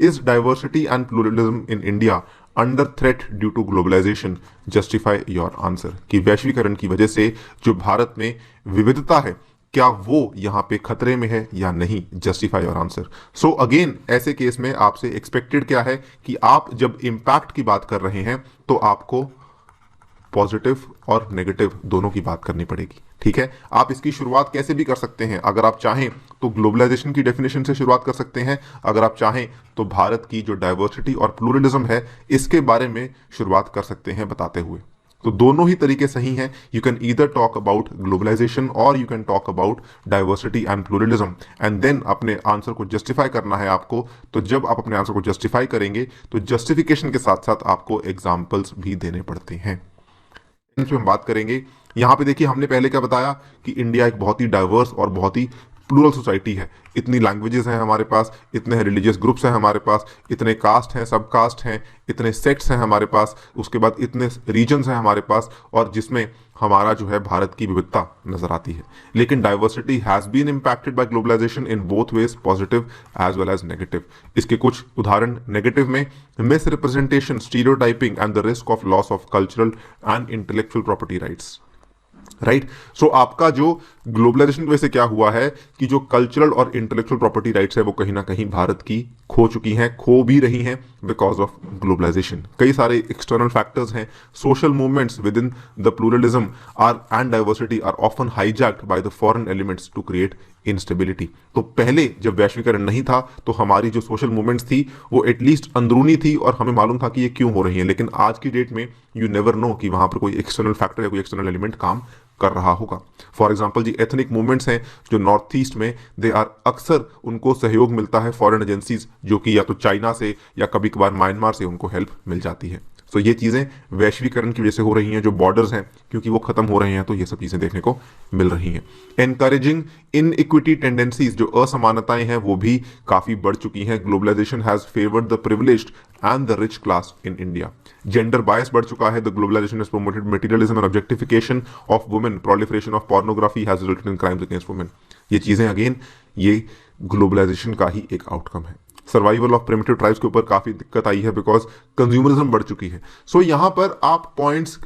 Is diversity and pluralism in India under threat due to globalisation? Justify your answer. कि वैश्वीकरण की वजह से जो भारत में विविधता है, क्या वो यहां पे खतरे में है या नहीं? Justify your answer. So again, ऐसे केस में आपसे एक्सपेक्टेड क्या है कि आप जब इंपैक्ट की बात कर रहे हैं तो आपको पॉजिटिव और नेगेटिव दोनों की बात करनी पड़ेगी। ठीक है, आप इसकी शुरुआत कैसे भी कर सकते हैं। अगर आप चाहें तो ग्लोबलाइजेशन की डेफिनेशन से शुरुआत कर सकते हैं, अगर आप चाहें तो भारत की जो डाइवर्सिटी और प्लूरलिज्म है इसके बारे में शुरुआत कर सकते हैं बताते हुए। तो दोनों ही तरीके सही हैं। You can either talk about globalisation और you can talk about diversity and pluralism and then अपने आंसर को जस्टिफाई करना है आपको। तो जब आप अपने आंसर को जस्टिफाई करेंगे तो जस्टिफिकेशन के साथ साथ आपको एग्जाम्पल्स भी देने पड़ते हैं। इन पे हम बात करेंगे। यहां पे देखिए, हमने पहले क्या बताया कि इंडिया एक बहुत ही डाइवर्स और बहुत ही प्लूरल सोसाइटी है। इतनी लैंग्वेजेस हैं हमारे पास, इतने रिलीजियस ग्रुप्स हैं हमारे पास, इतने कास्ट हैं, सब कास्ट हैं, इतने सेक्ट्स हैं हमारे पास, उसके बाद इतने रीजन्स हैं हमारे पास, और जिसमें हमारा जो है भारत की विविधता नजर आती है। लेकिन diversity has been impacted by globalisation in both ways, positive as well as negative. इसके कुछ उदाहरण नेगेटिव में misrepresentation, stereotyping and the risk of loss of cultural and intellectual property rights. Right, so आपका जो globalisation की वजह से क्या हुआ है कि जो कल्चरल और इंटेलेक्चुअल प्रॉपर्टी राइट्स है वो कहीं ना कहीं भारत की खो चुकी हैं, खो भी रही हैं बिकॉज ऑफ ग्लोबलाइजेशन। कई सारे एक्सटर्नल फैक्टर्स हैं। Social movements within the pluralism are and diversity are often hijacked by the foreign elements to create instability. तो पहले जब वैश्वीकरण नहीं था तो हमारी जो सोशल मूवमेंट्स थी वो एटलीस्ट अंदरूनी थी और हमें मालूम था कि ये क्यों हो रही है। लेकिन आज की डेट में यू नेवर नो कि वहां पर कोई एक्सटर्नल फैक्टर या कोई एक्सटर्नल एलिमेंट काम कर रहा होगा। फॉर एग्जाम्पल जी, एथनिक मूवमेंट्स हैं जो नॉर्थ ईस्ट में, दे आर अक्सर उनको सहयोग मिलता है फॉरेन एजेंसीज, जो कि या तो चाइना से या कभी कभार म्यांमार से उनको हेल्प मिल जाती है। तो ये चीज़ें वैश्वीकरण की वजह से हो रही हैं। जो बॉर्डर्स हैं क्योंकि वो खत्म हो रहे हैं तो ये सब चीज़ें देखने को मिल रही हैं। एनकरेजिंग इन इक्विटी टेंडेंसीज, जो असमानताएं हैं वो भी काफ़ी बढ़ चुकी हैं। Globalisation has favoured the privileged and the rich class in India. Gender bias बढ़ चुका है। The globalisation has promoted materialism and objectification of women. Proliferation of pornography has resulted in crimes against women. ये चीज़ें again ये globalisation का ही एक outcome है। Survival of primitive tribes के ऊपर काफी दिक्कत आई है बिकॉज कंज्यूमरिज्म बढ़ चुकी है। सो यहां पर आप पॉइंट्स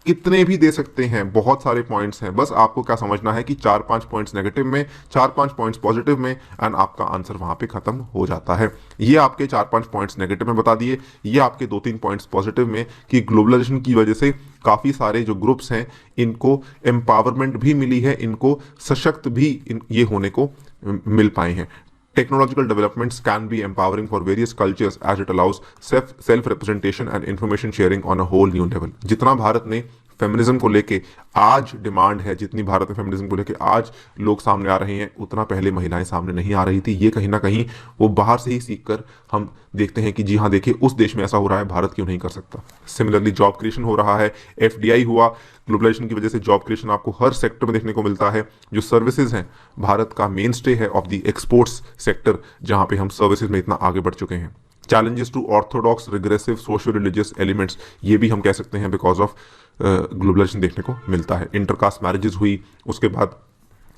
कितने भी दे सकते हैं, बहुत सारे पॉइंट्स हैं, बस आपको क्या समझना है कि 4-5 पॉइंट्स नेगेटिव में, 4-5 पॉइंट्स पॉजिटिव में, एंड आपका आंसर वहां पे खत्म हो जाता है। ये आपके 4-5 पॉइंट्स नेगेटिव में बता दिए, ये आपके 2-3 पॉइंट्स पॉजिटिव में कि ग्लोबलाइजेशन की वजह से काफी सारे जो ग्रुप्स हैं इनको एम्पावरमेंट भी मिली है, इनको सशक्त भी ये होने को मिल पाए हैं। Technological developments can be empowering for various cultures as it allows self-representation and information sharing on a whole new level. जितना भारत ने फेमिनिज्म को लेके आज डिमांड है, जितनी भारत में फेमिनिज्म को लेके आज लोग सामने आ रहे हैं, उतना पहले महिलाएं सामने नहीं आ रही थी। ये कहीं ना कहीं वो बाहर से ही सीखकर हम देखते हैं कि जी हाँ, देखिए उस देश में ऐसा हो रहा है, भारत क्यों नहीं कर सकता। सिमिलरली जॉब क्रिएशन हो रहा है, एफडीआई हुआ। ग्लोबलाइजेशन की वजह से जॉब क्रिएशन आपको हर सेक्टर में देखने को मिलता है। जो सर्विसेज हैं, भारत का मेन स्टे है ऑफ द एक्सपोर्ट्स सेक्टर, जहां पे हम सर्विसेज में इतना आगे बढ़ चुके हैं। Challenges to orthodox regressive socio religious elements, ये भी हम कह सकते हैं बिकॉज ऑफ ग्लोबलाइजेशन देखने को मिलता है। इंटरकास्ट मैरिजेस हुई, उसके बाद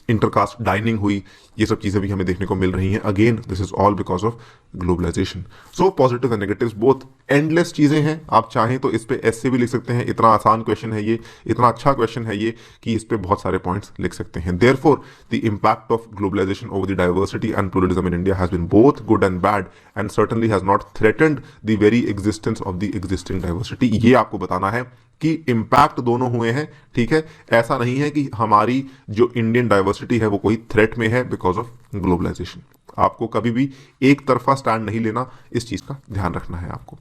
इंटरकास्ट डाइनिंग हुई, ये सब चीज़ें भी हमें देखने को मिल रही हैं। Again this is all because of globalisation. So positive and negatives both endless चीज़ें हैं। आप चाहें तो इस पे ऐसे भी लिख सकते हैं। इतना आसान क्वेश्चन है ये, इतना अच्छा क्वेश्चन है ये कि इस पे बहुत सारे पॉइंट्स लिख सकते हैं। Therefore the impact of globalisation over the diversity and pluralism in India has been both good and bad and certainly has not threatened the very existence of the existing diversity. ये आपको बताना है कि impact दोनों हुए हैं। ठीक है, ऐसा नहीं है कि हमारी जो इंडियन डाइवर्सिटी है वो कोई थ्रेट में है बिकॉज ऑफ ग्लोबलाइजेशन। आपको कभी भी एक तरफा स्टैंड नहीं लेना, इस चीज का ध्यान रखना है आपको।